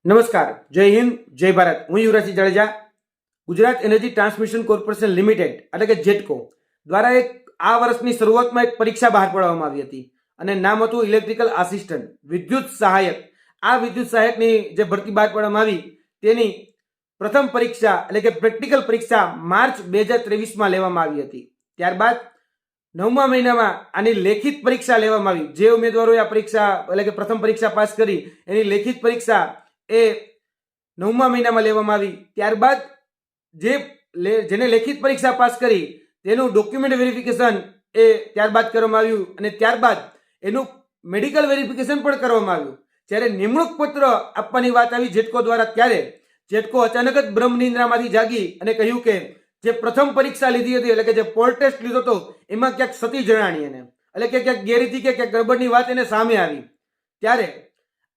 નમસ્કાર, જય હિન્દ, જય ભારત. હું Yuvrajsinh Jadeja. Gujarat energy transmission corporation limited એટલે કે જેટકો દ્વારા આ વર્ષની શરૂઆતમાં એક પરીક્ષા બહાર પાડવામાં આવી હતી અને નામ હતું ઇલેક્ટ્રિકલ આસિસ્ટન્ટ વિદ્યુત સહાયક. આ વિદ્યુત સહાયકની જે ભરતી બહાર પાડવામાં આવી તેની પ્રથમ પરીક્ષા એટલે કે પ્રેક્ટિકલ પરીક્ષા માર્ચ 2023માં લેવામાં આવી હતી. ત્યારબાદ 9મા મહિનામાં આની લેખિત પરીક્ષા લેવામાં આવી. જે ઉમેદવારોએ આ પરીક્ષા એટલે કે પ્રથમ પરીક્ષા પાસ કરી એની લેખિત પરીક્ષા એ 9મા મહિનામાં લેવામાં આવી. ત્યારબાદ જેને લેખિત પરીક્ષા પાસ કરી તેનું ડોક્યુમેન્ટ વેરિફિકેશન એ ત્યારબાદ કરવામાં આવ્યું અને ત્યારબાદ એનું મેડિકલ વેરિફિકેશન પણ કરવામાં આવ્યું. જ્યારે નિમણૂક પત્ર આપવાની વાત આવી જેટકો દ્વારા ત્યારે જેટકો અચાનક જ બ્રહ્મ નિંદ્રામાંથી જાગી અને કહ્યું કે જે પ્રથમ પરીક્ષા લીધી હતી એટલે કે જે પોલ ટેસ્ટ લીધો હતો એમાં ક્યાંક સતી જણાણી એને એટલે કે ક્યાંક ગેરરીતિ કે ક્યાંક ગડબડની વાત એને સામે આવી. ત્યારે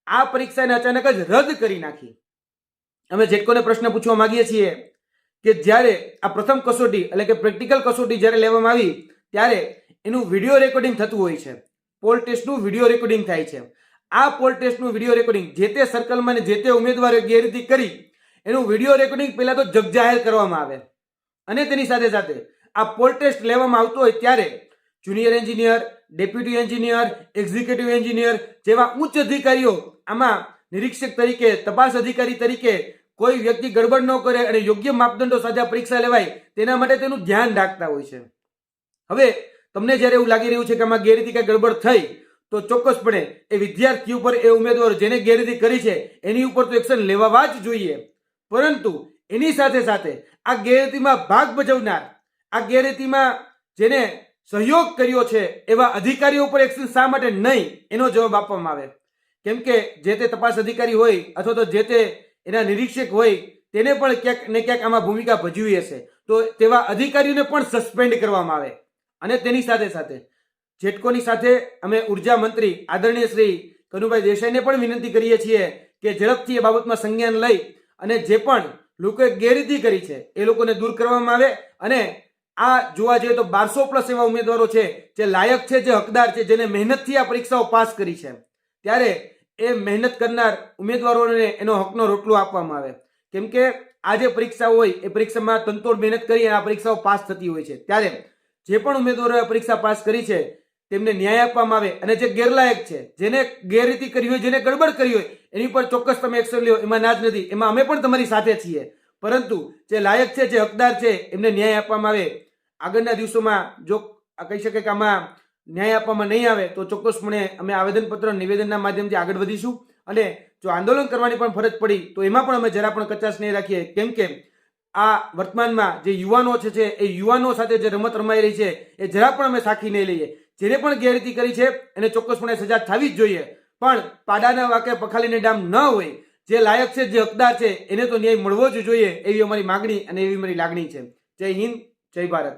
આ પરીક્ષાને અચાનક જ રદ કરી નાખી. અમે જેટકોને પ્રશ્ન પૂછવા માંગીએ છીએ કે જ્યારે આ પ્રથમ કસોટી એટલે કે પ્રેક્ટિકલ કસોટી જ્યારે લેવામાં આવી ત્યારે એનું વિડીયો રેકોર્ડિંગ થતું હોય છે. પોલ ટેસ્ટનું વિડીયો રેકોર્ડિંગ થાય છે. આ પોલ ટેસ્ટનું વિડીયો રેકોર્ડિંગ જે તે સર્કલમાં ને જે તે ઉમેદવારે ગેરરીતિ કરી એનું વિડીયો રેકોર્ડિંગ પહેલા તો જગજાહેર કરવામાં આવે અને તેની સાથે સાથે આ પોલ ટેસ્ટ લેવામાં આવતો હોય ત્યારે junior engineer, deputy engineer, executive engineer જેવા ઉચ્ચ અધિકારીઓ આમાં નિરીક્ષક તરીકે, તપાસ અધિકારી તરીકે કોઈ વ્યક્તિ ગડબડ ન કરે અને યોગ્ય માપદંડો સાથે પરીક્ષા લેવાય તેના માટે તેનું ધ્યાન રાખતા હોય છે. હવે તમને જ્યારે એવું લાગી રહ્યું છે કે આમાં ગેરરીતિ કે ગડબડ થઈ તો ચોક્કસપણે એ વિદ્યાર્થી ઉપર એ ઉમેદવારો જેને ગેરરીતિ કરી છે એની ઉપર તો એક્શન લેવા જ જોઈએ. પરંતુ એની સાથે સાથે આ ગેરરીતિમાં ભાગ ભજવનાર, આ ગેરરીતિમાં જેને સહયોગ કર્યો છે એવા અધિકારીઓ ઉપર એક્શન શા માટે નહીં એનો જવાબ આપવામાં આવે. કેમ કે જે તે તપાસ અધિકારી હોય અથવા તો જે તે એના નિરીક્ષક હોય તેને પણ ક્યાંક ને ક્યાંક આમાં ભૂમિકા ભજવી હશે તો તેવા અધિકારીઓને પણ સસ્પેન્ડ કરવામાં આવે. અને તેની સાથે સાથે જેટકોની સાથે અમે ઉર્જા મંત્રી આદરણીય શ્રી કનુભાઈ દેસાઈને પણ વિનંતી કરીએ છીએ કે ઝડપથી એ બાબતમાં સંજ્ઞાન લઈ અને જે પણ લોકોએ ગેરરીતિ કરી છે એ લોકોને દૂર કરવામાં આવે. અને આ જોવા જઈએ તો 1200+ એવા ઉમેદવારો છે જે લાયક છે, જે હકદાર છે, જેને મહેનતથી આ પરીક્ષાઓ પાસ કરી છે. ત્યારે એ મહેનત કરનાર ઉમેદવારોને એનો હકનો રોટલો આપવામાં આવે. કેમ કે આ જે પરીક્ષા હોય એ પરીક્ષામાં તનતોડ મહેનત કરી અને આ પરીક્ષાઓ પાસ થતી હોય છે. ત્યારે જે પણ ઉમેદવારોએ પરીક્ષા પાસ કરી છે તેમને ન્યાય આપવામાં આવે અને જે ગેરલાયક છે, જેને ગેરરીતિ કરી હોય, જેને ગડબડ કરી હોય એની પર ચોક્કસ તમે એક્શન લ્યો, એમાં ના જ નથી. એમાં અમે પણ તમારી સાથે છીએ. પરંતુ જે લાયક છે, જે હકદાર છે એમને ન્યાય આપવામાં આવે. આગળના દિવસોમાં જો કહી શકે કે આમાં ન્યાય આપવામાં નહીં આવે તો ચોક્કસપણે અમે આવેદનપત્ર, નિવેદનના માધ્યમથી આગળ વધીશું. અને જો આંદોલન કરવાની પણ ફરજ પડી તો એમાં પણ અમે જરા પણ કચાશ નહીં રાખીએ. કેમ કે આ વર્તમાનમાં જે યુવાનો છે એ યુવાનો સાથે જે રમત રમાઈ રહી છે એ જરા પણ અમે સાખી નહીં લઈએ. જેને પણ ગેરરીતિ કરી છે એને ચોક્કસપણે સજા થવી જ જોઈએ. પણ પાડાના વાકે પખાલીને ડામ ન હોય. જે લાયક છે, જે હકદાર છે એને તો ન્યાય મળવો જ જોઈએ એવી અમારી માગણી અને એવી અમારી લાગણી છે. જય હિન્દ, જય ભારત.